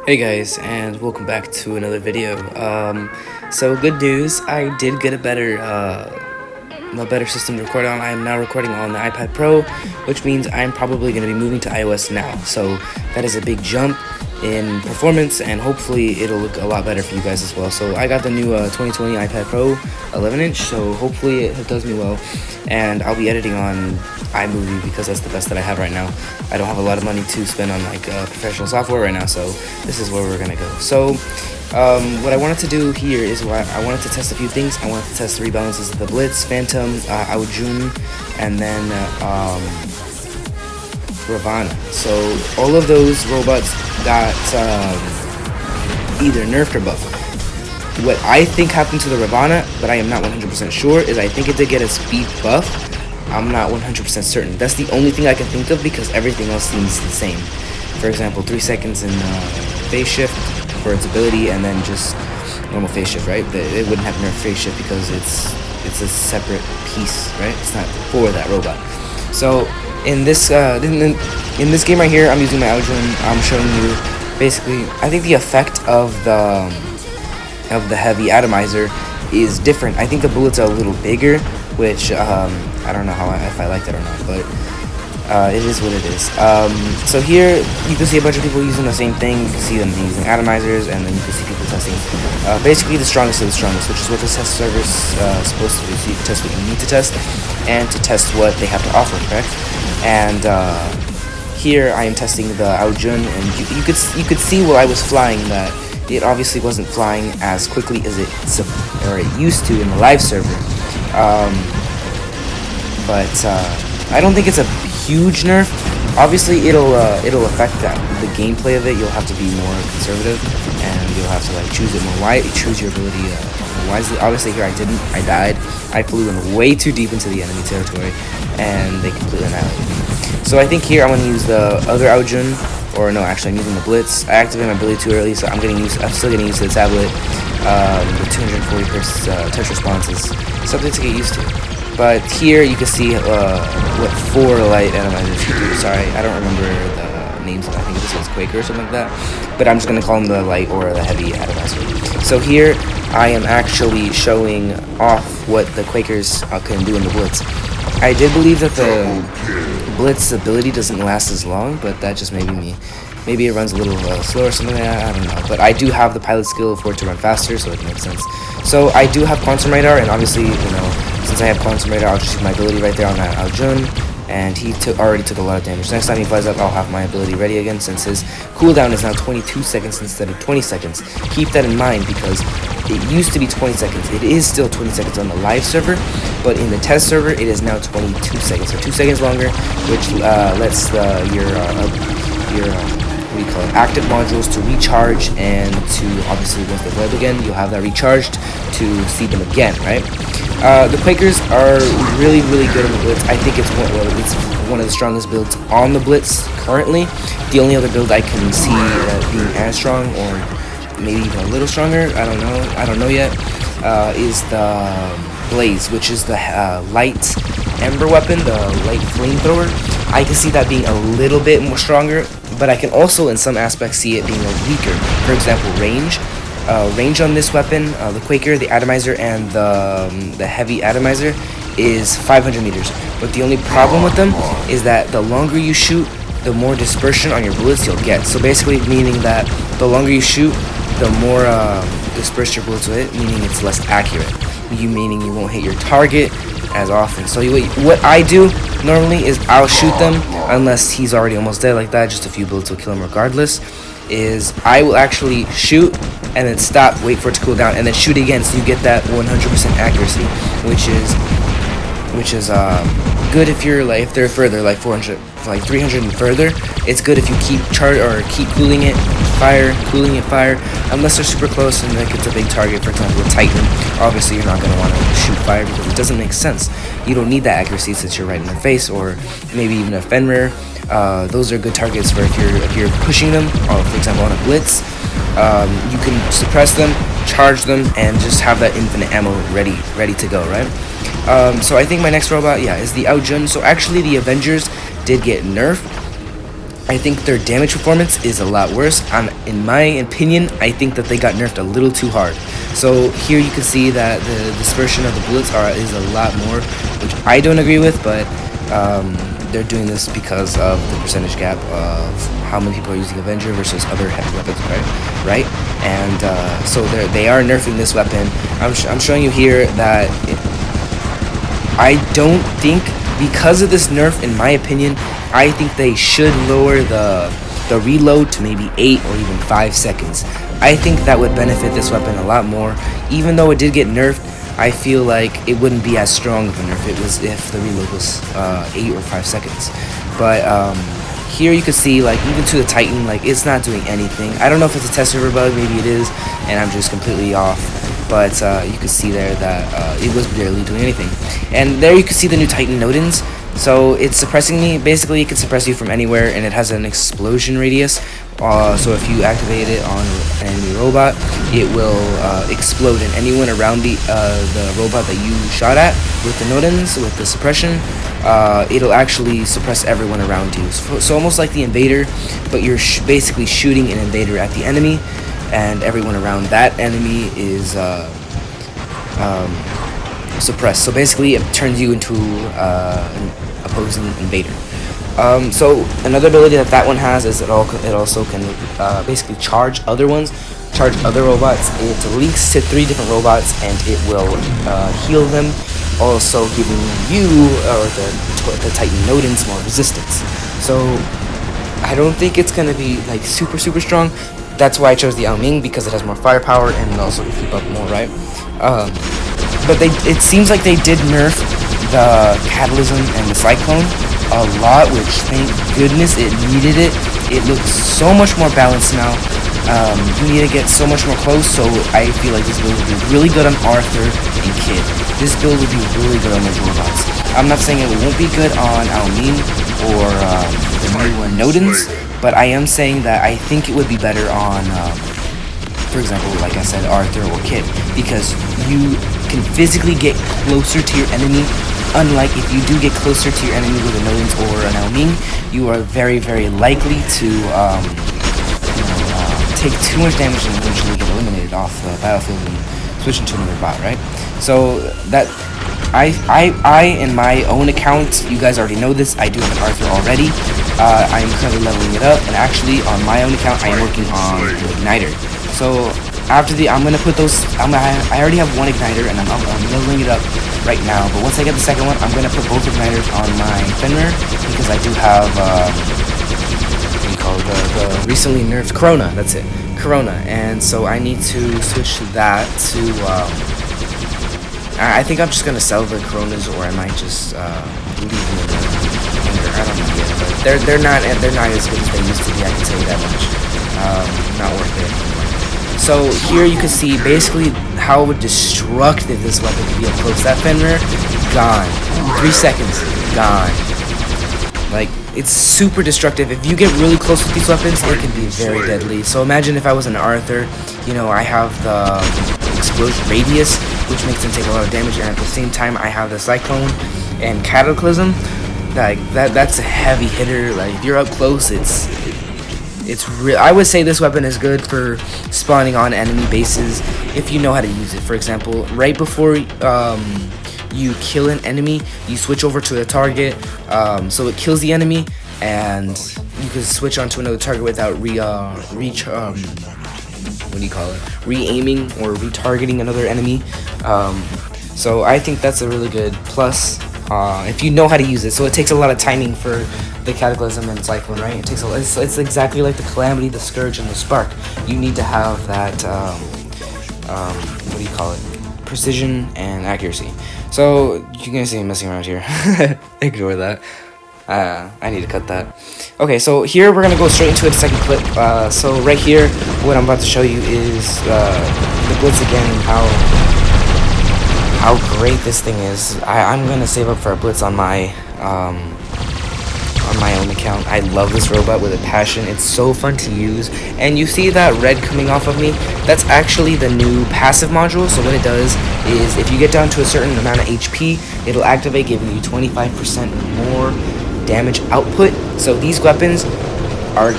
Hey guys, and welcome back to another video. So good news, I did get a better system to record on. I am now recording on the iPad Pro, which means I'm probably going to be moving to iOS now. So that is a big jump in performance, and hopefully it'll look a lot better for you guys as well. So I got the new 2020 iPad Pro 11-inch, so hopefully it does me well, and I'll be editing on iMovie because that's the best that I have right now. I don't have a lot of money to spend on professional software right now, so this is where we're gonna go. So what I wanted to do here is I wanted to test a few things. I wanted to test the rebalances of the Blitz, Phantom, Aojun, and then Ravana. So all of those robots got either nerfed or buffed. What I think happened to the Ravana, but I am not 100% sure, is I think it did get a speed buff. I'm not 100% certain. That's the only thing I can think of because everything else seems the same. For example, 3 seconds in phase shift for its ability, and then just normal phase shift, right? It wouldn't have nerf phase shift because it's a separate piece, right? It's not for that robot. So in this game right here, I'm using my Aojun. I'm showing you basically. I think the effect of the heavy atomizer is different. I think the bullets are a little bigger, which I don't know if I like that or not, but it is what it is. So here you can see a bunch of people using the same thing. You can see them using atomizers, and then you can see people testing basically the strongest of the strongest, which is what this test server is supposed to do. So you can test what you need to test, and to test what they have to offer, correct? And here I am testing the Aojun, and you could see while I was flying that it obviously wasn't flying as quickly as it used to in the live server. But I don't think it's a huge nerf. Obviously, it'll affect the gameplay of it. You'll have to be more conservative, and you'll have to choose it more choose your ability more wisely. Obviously, here I didn't. I died. I flew in way too deep into the enemy territory, and they completely annihilated me. So I think here I'm gonna use the other Aojun, or no, actually I'm using the Blitz. I activated my ability too early, so I'm still getting used to the tablet. The 240 Hz touch response is something to get used to. But here you can see what 4 light atomizers can do. Sorry, I don't remember the names. I think this is Quaker or something like that. But I'm just going to call them the light or the heavy atomizer. So here I am actually showing off what the Quakers can do in the Blitz. I did believe that the Blitz ability doesn't last as long, but that just may be me. Maybe it runs a little slow or something like that, I don't know. But I do have the pilot skill for it to run faster, so it makes sense. So I do have Quantum Radar, and obviously, since I have Quantum Radar, I'll just use my ability right there on that Aojun, and he already took a lot of damage. Next time he flies up, I'll have my ability ready again, since his cooldown is now 22 seconds instead of 20 seconds. Keep that in mind, because it used to be 20 seconds. It is still 20 seconds on the live server, but in the test server, it is now 22 seconds, so 2 seconds longer, which lets your active modules to recharge, and to obviously once they web again, you'll have that recharged to see them again, right? The Quakers are really good on the Blitz. I think it's one of the strongest builds on the Blitz currently. The only other build I can see being as strong, or maybe even a little stronger, I don't know yet, is the Blaze, which is the light ember weapon, the light flamethrower. I can see that being a little bit more stronger, but I can also in some aspects see it being weaker. For example, range. Range on this weapon, the Quaker, the Atomizer, and the Heavy Atomizer is 500 meters. But the only problem with them is that the longer you shoot, the more dispersion on your bullets you'll get. So basically meaning that the longer you shoot, the more dispersed your bullets will hit, meaning it's less accurate. Meaning you won't hit your target as often. So what I do normally is I'll shoot them unless he's already almost dead like that. Just a few bullets will kill him regardless. Is I will actually shoot and then stop, wait for it to cool down, and then shoot again, so you get that 100% accuracy, which is good if you're if they're further, like 400, like 300 and further. It's good if you keep cooling it, fire, unless they're super close and it's a big target. For example, a Titan. Obviously, you're not going to want to shoot fire because it doesn't make sense. You don't need that accuracy since you're right in their face, or maybe even a Fenrir. Those are good targets for if you're pushing them. For example, on a Blitz, you can suppress them, charge them, and just have that infinite ammo ready to go, right? So I think my next robot, is the Aojun. So actually, the Avengers did get nerfed. I think their damage performance is a lot worse. In my opinion, I think that they got nerfed a little too hard. So here you can see that the dispersion of the bullets is a lot more, which I don't agree with, but they're doing this because of the percentage gap of how many people are using Avenger versus other heavy weapons, right? And so they are nerfing this weapon. I'm showing you here that I don't think, because of this nerf, in my opinion, I think they should lower the reload to maybe 8 or even 5 seconds. I think that would benefit this weapon a lot more. Even though it did get nerfed, I feel like it wouldn't be as strong of a nerf if the reload was 8 or 5 seconds. But here you can see, like, even to the Titan, like, it's not doing anything. I don't know if it's a test server bug, maybe it is, and I'm just completely off. But you can see there that it was barely doing anything. And there you can see the new Titan Nodens. So it's suppressing me. Basically, it can suppress you from anywhere, and it has an explosion radius. So if you activate it on an enemy robot, it will explode, and anyone around the robot that you shot at with the Nodens, with the suppression, it'll actually suppress everyone around you. So almost like the Invader, but you're basically shooting an Invader at the enemy, and everyone around that enemy is suppressed. So basically, it turns you into an opposing Invader. So another ability that one has is it also can basically charge other robots. It links to 3 different robots, and it will heal them, also giving you or the Titan Nodens more resistance. So I don't think it's gonna be like super strong. That's why I chose the Ao Ming, because it has more firepower and also keep up more, right? But it seems like they did nerf the Catalysm and the Cyclone a lot, which thank goodness, it needed it. It looks so much more balanced now. You need to get so much more close, so I feel like this build would be really good on Arthur and Kid. This build would be really good on those robots. I'm not saying it won't be good on Ao Ming or the new Nodens, but I am saying that I think it would be better on, for example, like I said, Arthur or Kid, because you can physically get closer to your enemy. Unlike if you do get closer to your enemy with a Nodens or an Ao Ming, you are very likely to take too much damage and eventually get eliminated off the battlefield and switch into another bot, right? So that I in my own account, you guys already know this, I do have an Arthur already. I am currently leveling it up, and actually on my own account I am working on an Igniter. So after I'm gonna put those. I already have 1 Igniter, and I'm leveling it up right now. But once I get the second one, I'm gonna put both Igniters on my Fenrir, because I do have what do you call it, the recently nerfed Corona. That's it, Corona. And so I need to switch to that to. I think I'm just gonna sell the Coronas, or I might just leave them in the hanger. I don't know yet, but they're not as good as they used to be. I can tell you that much. Not worth it anymore. So here you can see basically how destructive this weapon can be up close. That Fenrir, gone. 3 seconds, gone. Like, it's super destructive. If you get really close with these weapons, it can be very deadly. So imagine if I was an Arthur, you know, I have the explosion radius, which makes them take a lot of damage, and at the same time I have the Cyclone and Cataclysm. Like, that's a heavy hitter. Like, if you're up close, it's real. I would say this weapon is good for spawning on enemy bases if you know how to use it. For example, right before you kill an enemy, you switch over to a target, so it kills the enemy, and you can switch onto another target without re-aiming or retargeting another enemy. So I think that's a really good plus if you know how to use it. So it takes a lot of timing for the Cataclysm and Cyclone, right? It takes it's exactly like the Calamity, the Scourge, and the Spark. You need to have that what do you call it? Precision and accuracy. So you're gonna see me messing around here. Ignore that. I need to cut that. Okay, so here we're gonna go straight into the second clip. So right here, what I'm about to show you is the Blitz again, and how great this thing is. I'm gonna save up for a Blitz on my own account. I love this robot with a passion. It's so fun to use. And you see that red coming off of me? That's actually the new passive module. So what it does is if you get down to a certain amount of HP, it'll activate, giving you 25% more damage output. So these weapons, are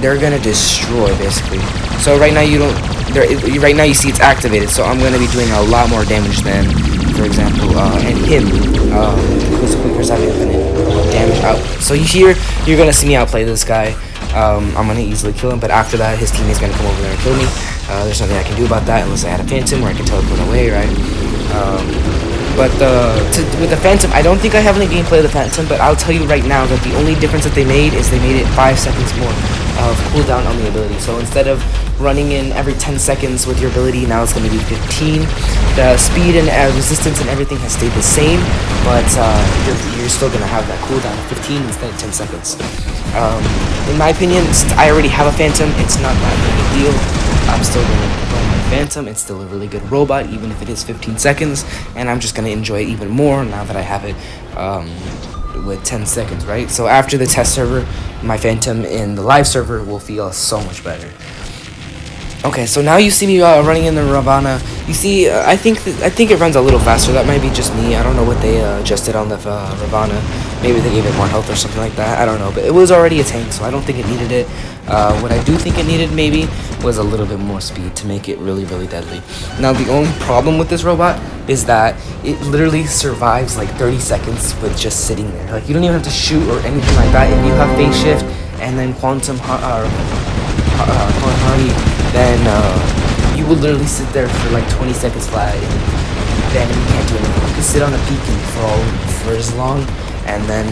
they're gonna destroy basically. So right now right now you see it's activated, so I'm gonna be doing a lot more damage than, for example, and him, because Quakers have infinite damage out. So you're gonna see me outplay this guy. I'm gonna easily kill him, but after that, his teammate's gonna come over there and kill me. There's nothing I can do about that unless I had a Phantom where I can teleport away, right? With the Phantom, I don't think I have any gameplay of the Phantom, but I'll tell you right now that the only difference that they made is they made it 5 seconds more of cooldown on the ability. So instead of running in every 10 seconds with your ability, now it's going to be 15. The speed and resistance and everything has stayed the same, but you're still going to have that cooldown of 15 instead of 10 seconds. In my opinion, since I already have a Phantom, it's not that big a deal. I'm still going to run my Phantom. It's still a really good robot, even if it is 15 seconds, and I'm just going to enjoy it even more now that I have it with 10 seconds, right? So after the test server, my Phantom in the live server will feel so much better. Okay, so now you see me running in the Ravana. You see, I think it runs a little faster. That might be just me. I don't know what they adjusted on the Ravana. Maybe they gave it more health or something like that. I don't know, but it was already a tank, so I don't think it needed it. What I do think it needed maybe was a little bit more speed to make it really, really deadly. Now, the only problem with this robot is that it literally survives like 30 seconds with just sitting there. Like, you don't even have to shoot or anything like that. If you have phase shift and then quantum hardy, then you will literally sit there for like 20 seconds flat, and then you can't do anything. You can sit on a beacon for as long, and then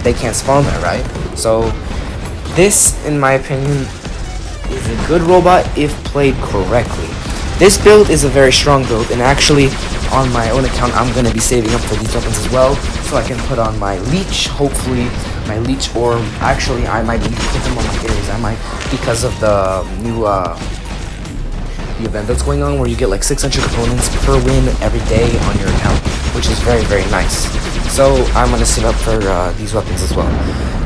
they can't spawn there, right? So this, in my opinion, is a good robot if played correctly. This build is a very strong build, and actually, on my own account, I'm going to be saving up for these weapons as well, so I can put on my Leech, hopefully, my Leech, or actually, I might even put them on my Ares. I might, because of the new the event that's going on, where you get like 600 components per win every day on your account, which is very, very nice. So I'm going to save up for these weapons as well.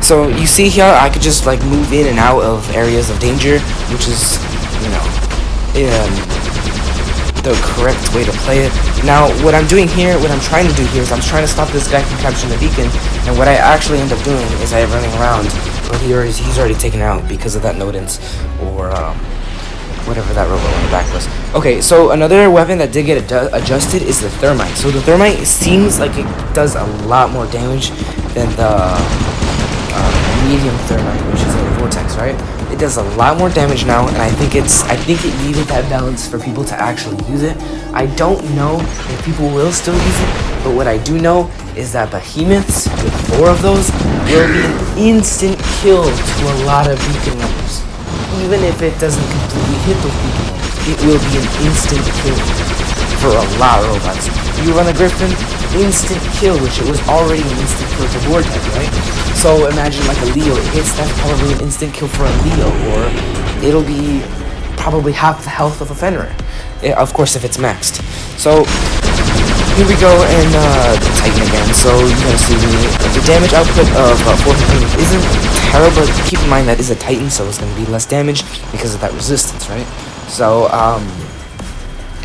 So you see here, I could just like move in and out of areas of danger, which is, you know, the correct way to play it. Now, what I'm doing here, what I'm trying to do here is I'm trying to stop this guy from capturing the beacon, and what I actually end up doing is I'm running around, but he's already taken out because of that Nodens, or whatever that robot on the back was. Okay, so another weapon that did get adjusted is the Thermite. So the Thermite seems like it does a lot more damage than the medium Thermite, which is like a Vortex, right? It does a lot more damage now, and I think it needed that balance for people to actually use it. I don't know if people will still use it, but what I do know is that Behemoths with 4 of those will be an instant kill to a lot of beacon runners. Even if it doesn't completely hit those beacon runners, it will be an instant kill for a lot of robots. You run a Griffin, instant kill, which it was already an instant kill to Vortex, right? So imagine like a Leo, it hits, that's probably an instant kill for a Leo, or it'll be probably half the health of a Fenrir, of course if it's maxed. So here we go, and the Titan again. So you're gonna see the damage output of 400 isn't terrible, but keep in mind that is a Titan, so it's gonna be less damage because of that resistance, right? So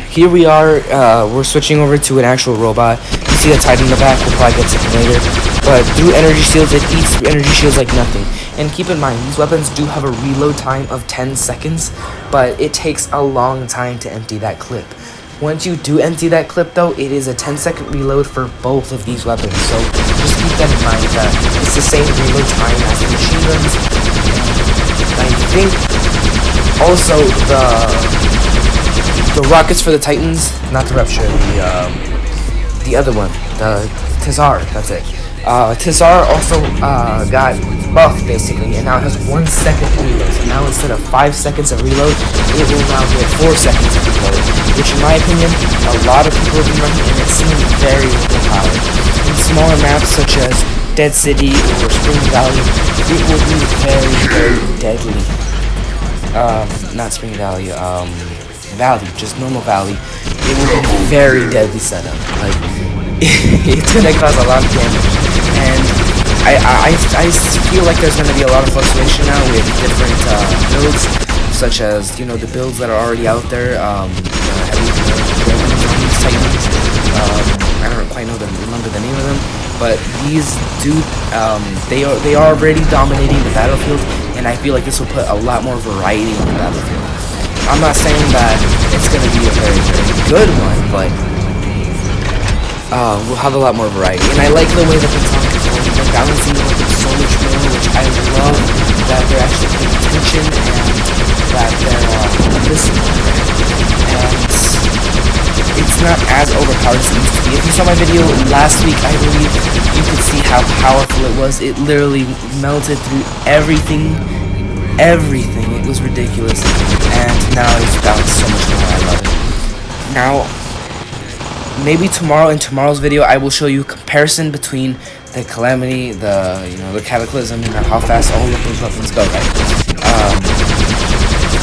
here we are, we're switching over to an actual robot. You see the Titan in the back, we'll probably get to him later. But through energy shields, it eats through energy shields like nothing. And keep in mind, these weapons do have a reload time of 10 seconds, but it takes a long time to empty that clip. Once you do empty that clip though, it is a 10-second reload for both of these weapons. So just keep that in mind, that it's the same reload time as the machine guns. And I think also the rockets for the Titans, not the Rupture, the other one, the Tizar, that's it. Tizar also got buffed basically, and now it has 1 second reload. So now instead of 5 seconds of reload, it will now get 4 seconds of reload, which in my opinion, a lot of people have been running, and it seems very overpowered. In smaller maps such as Dead City or Spring Valley, it will be very, very deadly. Not Spring Valley, Valley, just normal Valley. It will be very deadly setup. Like, it's gonna cause a lot of damage, and I feel like there's gonna be a lot of fluctuation now with different builds, such as, you know, the builds that are already out there. The heavy Titans, I don't quite remember the name of them, but these do they are already dominating the battlefield, and I feel like this will put a lot more variety in the battlefield. I'm not saying that it's going to be a very, very good one, but we'll have a lot more variety. And I like the way that Pixonic is going. They're balancing the weapons so much more, which I love that they're actually paying attention and that they're listening. And it's not as overpowered as it used to be. If you saw my video last week, I believe, you could see how powerful it was. It literally melted through everything. It was ridiculous. And now it's balanced so much more. I love it. Now, maybe tomorrow, in tomorrow's video, I will show you a comparison between the Calamity, the Cataclysm, and how fast all of those weapons go, right?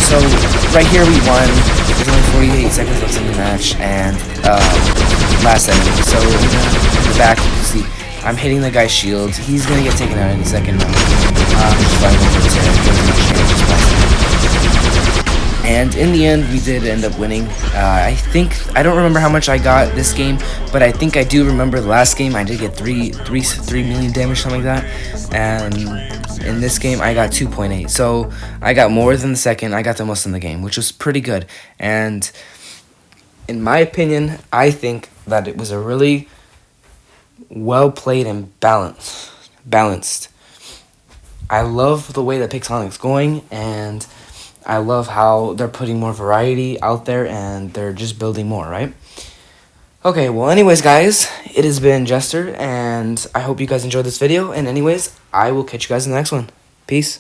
So, right here we won. There's only 48 seconds left in the match, and last enemy. So, in the back, you can see I'm hitting the guy's shield. He's gonna get taken out any second now. Just flying over to get as much damage as possible. And in the end, we did end up winning. I don't remember how much I got this game, but I think I do remember the last game I did get 3 million damage, something like that. And in this game, I got 2.8. So I got more than the second. I got the most in the game, which was pretty good. And in my opinion, I think that it was a really well played and balanced. I love the way that Pixonic's going, and I love how they're putting more variety out there, and they're just building more, right? Okay, well, anyways, guys, it has been Jester, and I hope you guys enjoyed this video. And anyways, I will catch you guys in the next one. Peace.